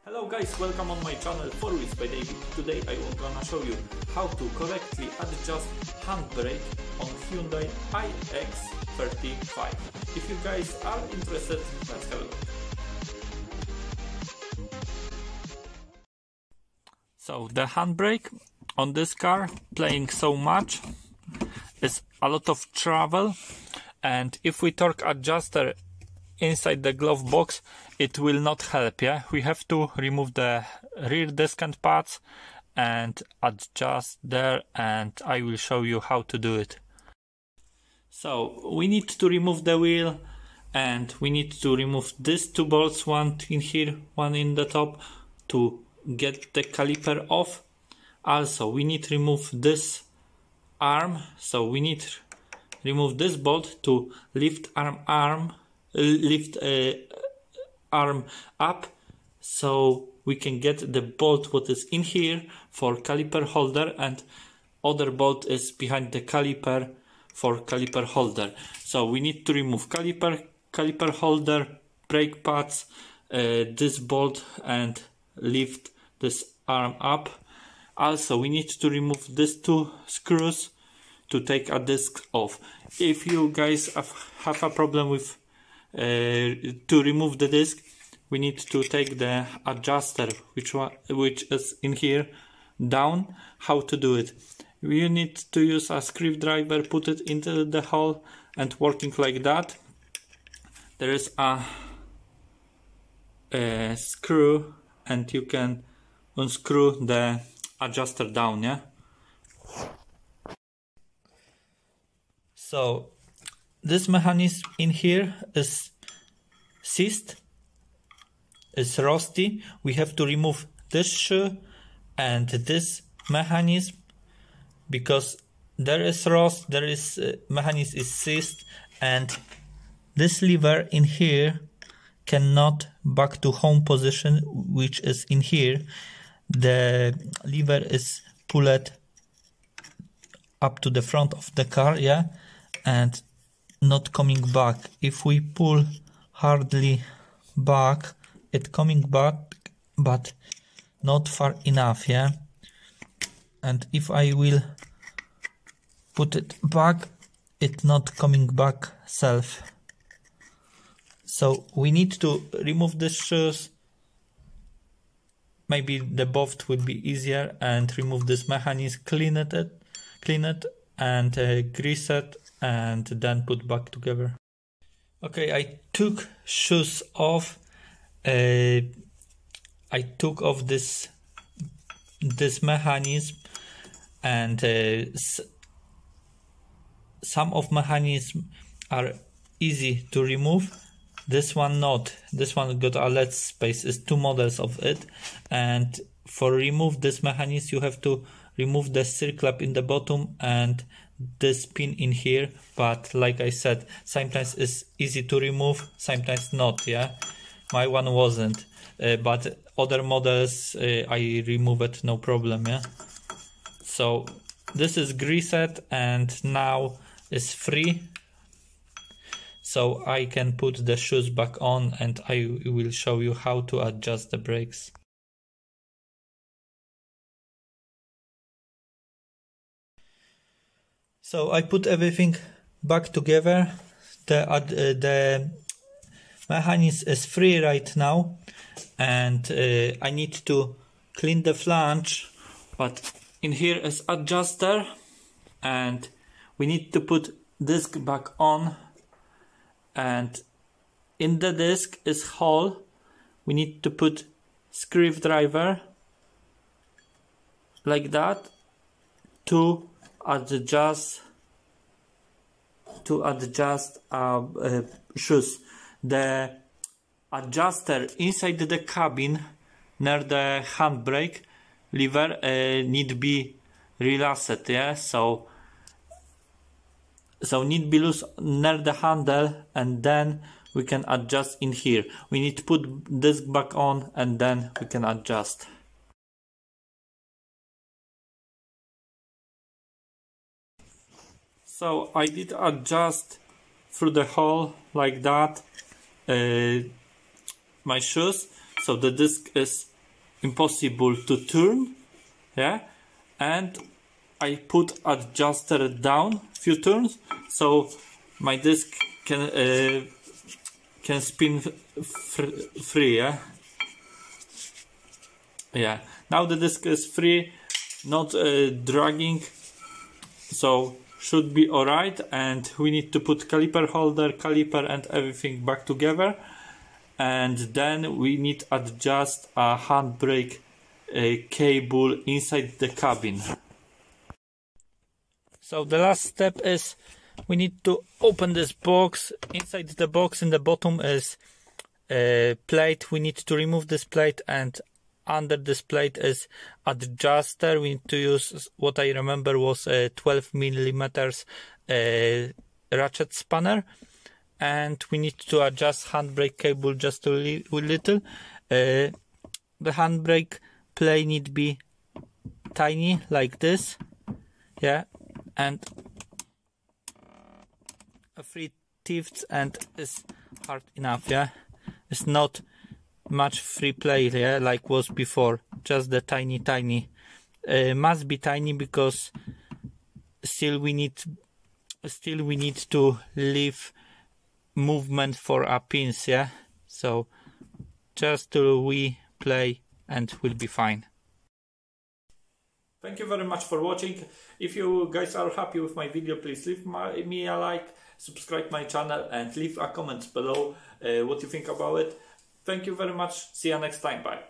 Hello guys, welcome on my channel 4 Wheels by David. Today I am gonna show you how to correctly adjust handbrake on Hyundai ix35. If you guys are interested, let's have a look. So the handbrake on this car playing so much is a lot of trouble, and if we torque adjuster inside the glove box, it will not help. Yeah, we have to remove the rear disc and pads and adjust there, and I will show you how to do it. So we need to remove the wheel, and we need to remove these two bolts, one in here, one in the top, to get the caliper off. Also we need to remove this arm, so we need to remove this bolt to lift arm up, so we can get the bolt what is in here for caliper holder, and other bolt is behind the caliper for caliper holder. So we need to remove caliper holder, brake pads, this bolt, and lift this arm up. Also we need to remove these two screws to take a disc off. If you guys have a problem with to remove the disc, we need to take the adjuster which is in here down. How to do it? You need to use a screwdriver, put it into the hole, and working like that. There is a screw, and you can unscrew the adjuster down. Yeah. So this mechanism in here is seized, is rusty. We have to remove this shoe and this mechanism, because there is rust, there is mechanism is seized, and this lever in here cannot back to home position, which is in here. The lever is pulled up to the front of the car, yeah, and not coming back. If we pull hardly back, it coming back, but not far enough, yeah. And if I will put it back, it not coming back self. So we need to remove the shoes. Maybe the both would be easier, and remove this mechanism, clean it and grease it, and then put back together. Okay, I took shoes off. I took off this mechanism, and some of mechanisms are easy to remove. This one not. This one got a LED space. Is two models of it, and for remove this mechanism you have to remove the circlip in the bottom and this pin in here. But like I said, sometimes it's easy to remove, sometimes not. Yeah, my one wasn't, but other models I remove it no problem. Yeah, so this is greased and now it's free, so I can put the shoes back on, and I will show you how to adjust the brakes. So I put everything back together. The mechanism is free right now, and I need to clean the flange, but in here is adjuster, and we need to put disc back on, and in the disc is hole. We need to put screwdriver like that to adjust shoes. The adjuster inside the cabin near the handbrake lever need be relaxed. Yeah, so need be loose near the handle, and then we can adjust in here. We need to put disc back on, and then we can adjust. So I did adjust through the hole like that my shoes, so the disc is impossible to turn, yeah, and I put adjuster down few turns, so my disc can spin free, yeah. Yeah, now the disc is free, not dragging, so should be alright. And we need to put caliper holder, caliper and everything back together, and then we need to adjust a handbrake cable inside the cabin. So the last step is we need to open this box. Inside the box in the bottom is a plate. We need to remove this plate, and under this plate is adjuster. We need to use what I remember was a 12mm ratchet spanner, and we need to adjust handbrake cable just a little. The handbrake plate need to be tiny like this, yeah, and 3 teeth, and it's hard enough, yeah. It's not much free play, yeah, like was before, just the tiny must be tiny, because still we need to leave movement for our pins, yeah. So just till we play and we'll be fine. Thank you very much for watching. If you guys are happy with my video, please leave me a like, subscribe my channel, and leave a comment below what you think about it. Thank you very much. See you next time. Bye.